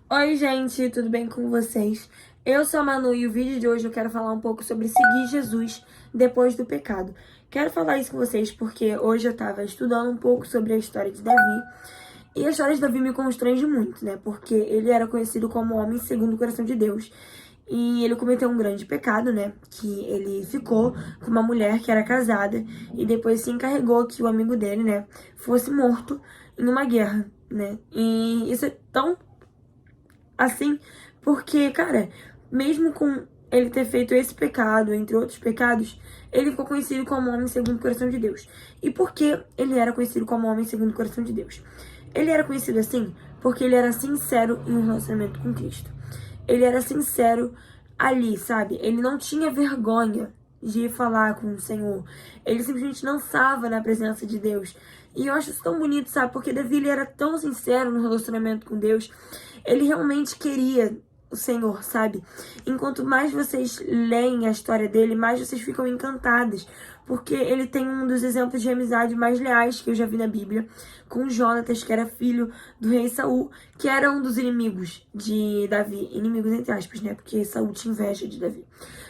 Oi, gente, tudo bem com vocês? Eu sou a Manu e o vídeo de hoje eu quero falar um pouco sobre seguir Jesus depois do pecado. Quero falar isso com vocês porque hoje eu tava estudando um pouco sobre a história de Davi e a história de Davi me constrange muito, né? Porque ele era conhecido como homem segundo o coração de Deus e ele cometeu um grande pecado, né? Que ele ficou com uma mulher que era casada e depois se encarregou que o amigo dele, né, fosse morto em uma guerra, né? E isso é tão assim, porque, cara, mesmo com ele ter feito esse pecado, entre outros pecados, ele ficou conhecido como homem segundo o coração de Deus. E por que ele era conhecido como homem segundo o coração de Deus? Ele era conhecido assim porque ele era sincero em um relacionamento com Cristo. Ele era sincero ali, sabe? Ele não tinha vergonha de falar com o Senhor. Ele simplesmente dançava na presença de Deus. E eu acho isso tão bonito, sabe? Porque Davi ele era tão sincero no relacionamento com Deus. Ele realmente queria o Senhor, sabe? Enquanto mais vocês leem a história dele, mais vocês ficam encantadas. Porque ele tem um dos exemplos de amizade mais leais que eu já vi na Bíblia, com Jonatas, que era filho do rei Saul, que era um dos inimigos de Davi. Inimigos entre aspas, né? Porque Saul tinha inveja de Davi.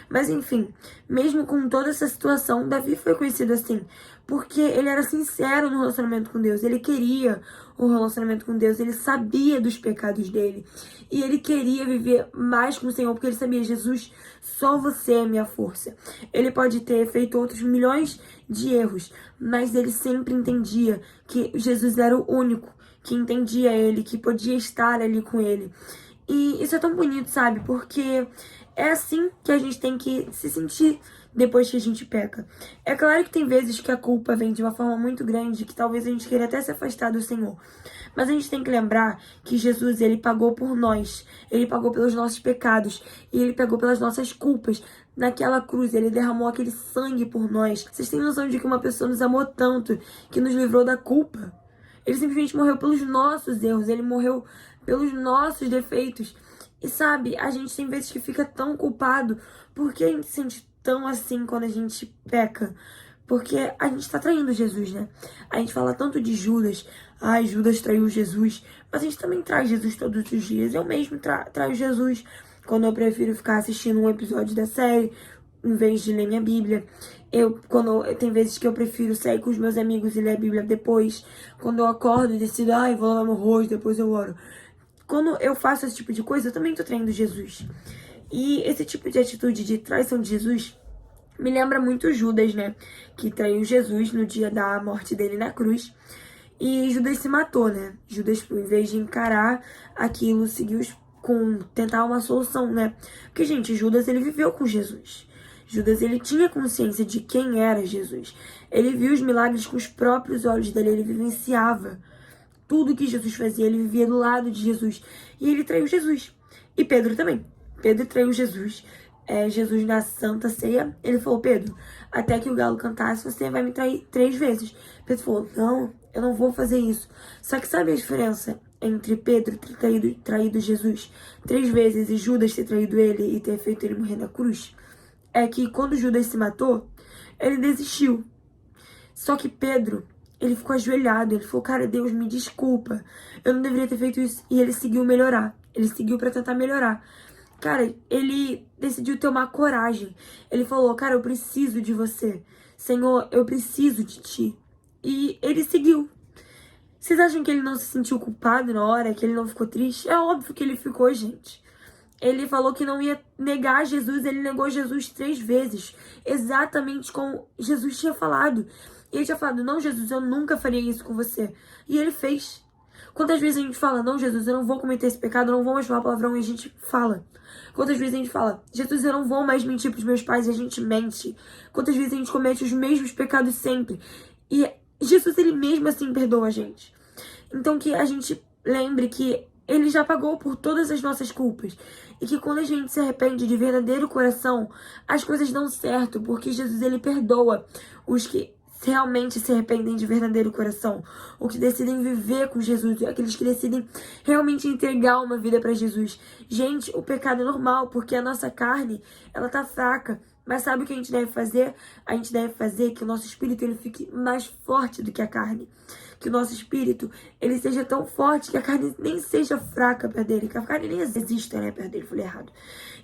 Mas enfim, mesmo com toda essa situação, Davi foi conhecido assim, porque ele era sincero no relacionamento com Deus. Ele queria o relacionamento com Deus, ele sabia dos pecados dele. E ele queria viver mais com o Senhor, porque ele sabia, Jesus, só você é minha força. Ele pode ter feito outros milhões de erros, mas ele sempre entendia que Jesus era o único que entendia ele, que podia estar ali com ele. E isso é tão bonito, sabe? Porque é assim que a gente tem que se sentir depois que a gente peca. É claro que tem vezes que a culpa vem de uma forma muito grande, que talvez a gente queira até se afastar do Senhor. Mas a gente tem que lembrar que Jesus, ele pagou por nós. Ele pagou pelos nossos pecados. E ele pagou pelas nossas culpas. Naquela cruz, ele derramou aquele sangue por nós. Vocês têm noção de que uma pessoa nos amou tanto, que nos livrou da culpa? Ele simplesmente morreu pelos nossos erros. Ele morreu pelos nossos defeitos. E sabe, a gente tem vezes que fica tão culpado. Por que a gente se sente tão assim quando a gente peca? Porque a gente tá traindo Jesus, né? A gente fala tanto de Judas. Ai, Judas traiu Jesus. Mas a gente também trai Jesus todos os dias. Eu mesmo traio Jesus quando eu prefiro ficar assistindo um episódio da série em vez de ler minha Bíblia. Tem vezes que eu prefiro sair com os meus amigos e ler a Bíblia depois. Quando eu acordo e decido, ai, vou lavar meu rosto, depois eu oro. Quando eu faço esse tipo de coisa, eu também tô traindo Jesus. E esse tipo de atitude de traição de Jesus me lembra muito Judas, né? Que traiu Jesus no dia da morte dele na cruz. E Judas se matou, né? Judas, em vez de encarar aquilo, seguiu com tentar uma solução, né? Porque, gente, Judas, ele viveu com Jesus. Judas, ele tinha consciência de quem era Jesus. Ele viu os milagres com os próprios olhos dele, ele vivenciava tudo que Jesus fazia, ele vivia do lado de Jesus. E ele traiu Jesus. E Pedro também. Pedro traiu Jesus. Jesus na Santa Ceia, ele falou, Pedro, até que o galo cantasse, você vai me trair 3 vezes. Pedro falou, não, eu não vou fazer isso. Só que sabe a diferença entre Pedro ter traído Jesus 3 vezes e Judas ter traído ele e ter feito ele morrer na cruz? É que quando Judas se matou, ele desistiu. Só que Pedro, ele ficou ajoelhado, ele falou, cara, Deus, me desculpa, eu não deveria ter feito isso. E ele seguiu melhorar, ele seguiu pra tentar melhorar. Cara, ele decidiu tomar coragem. Ele falou, cara, eu preciso de você. Senhor, eu preciso de ti. E ele seguiu. Vocês acham que ele não se sentiu culpado na hora, que ele não ficou triste? É óbvio que ele ficou, gente. Ele falou que não ia negar Jesus, ele negou Jesus 3 vezes. Exatamente como Jesus tinha falado. E ele tinha falado, não, Jesus, eu nunca faria isso com você. E ele fez. Quantas vezes a gente fala, não, Jesus, eu não vou cometer esse pecado, eu não vou mais falar palavrão, e a gente fala. Quantas vezes a gente fala, Jesus, eu não vou mais mentir pros meus pais, e a gente mente. Quantas vezes a gente comete os mesmos pecados sempre. E Jesus, ele mesmo assim perdoa a gente. Então que a gente lembre que ele já pagou por todas as nossas culpas. E que quando a gente se arrepende de verdadeiro coração, as coisas dão certo, porque Jesus, ele perdoa os que realmente se arrependem de verdadeiro coração, os que decidem viver com Jesus, aqueles que decidem realmente entregar uma vida para Jesus. Gente, o pecado é normal, porque a nossa carne, ela tá fraca. Mas sabe o que a gente deve fazer? A gente deve fazer que o nosso espírito ele fique mais forte do que a carne. Que que o nosso espírito, ele seja tão forte que a carne nem seja fraca perto dele, que a carne nem exista, né, perto dele, falei errado.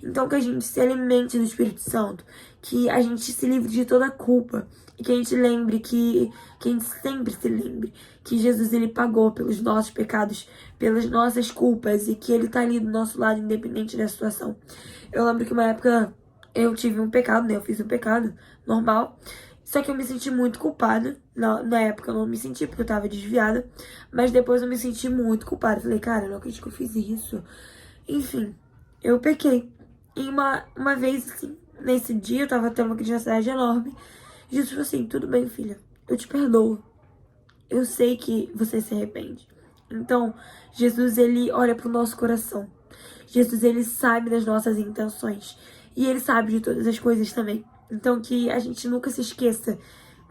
Então que a gente se alimente do Espírito Santo, que a gente se livre de toda a culpa, e que a gente lembre que a gente sempre se lembre que Jesus, ele pagou pelos nossos pecados, pelas nossas culpas, e que ele tá ali do nosso lado, independente da situação. Eu lembro que uma época eu tive um pecado, né, eu fiz um pecado normal, só que eu me senti muito culpada. Na época eu não me senti porque eu tava desviada, mas depois eu me senti muito culpada. Falei, cara, eu não acredito que eu fiz isso. Enfim, eu pequei. E uma vez, assim, nesse dia, eu tava tendo uma crise de ansiedade enorme. Jesus falou assim, tudo bem, filha, eu te perdoo. Eu sei que você se arrepende. Então, Jesus, ele olha pro nosso coração. Jesus, ele sabe das nossas intenções. E ele sabe de todas as coisas também. Então, que a gente nunca se esqueça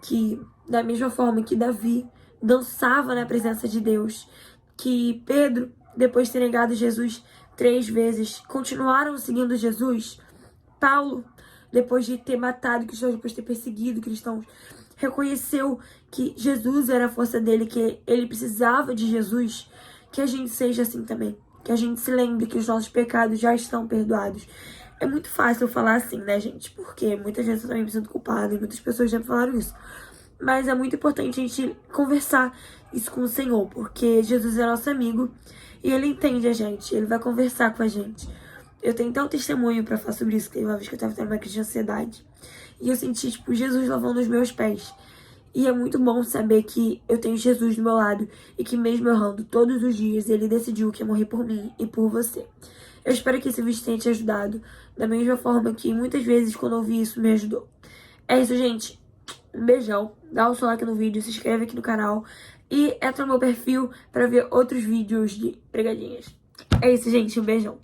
que, da mesma forma que Davi dançava na presença de Deus, que Pedro, depois de ter negado Jesus 3 vezes, continuaram seguindo Jesus. Paulo, depois de ter matado cristãos, depois de ter perseguido cristãos, reconheceu que Jesus era a força dele, que ele precisava de Jesus. Que a gente seja assim também. Que a gente se lembre que os nossos pecados já estão perdoados. É muito fácil eu falar assim, né, gente? Porque muitas vezes eu também me sinto culpada e muitas pessoas já me falaram isso. Mas é muito importante a gente conversar isso com o Senhor, porque Jesus é nosso amigo e ele entende a gente, ele vai conversar com a gente. Eu tenho até um testemunho pra falar sobre isso, que teve uma vez que eu tava tendo uma crise de ansiedade. E eu senti, tipo, Jesus lavando os meus pés. E é muito bom saber que eu tenho Jesus do meu lado e que mesmo errando todos os dias, ele decidiu que ia morrer por mim e por você. Eu espero que esse vídeo tenha te ajudado, da mesma forma que muitas vezes quando eu vi isso me ajudou. É isso, gente. Um beijão. Dá um like no vídeo, se inscreve aqui no canal e entra no meu perfil pra ver outros vídeos de pregadinhas. É isso, gente. Um beijão.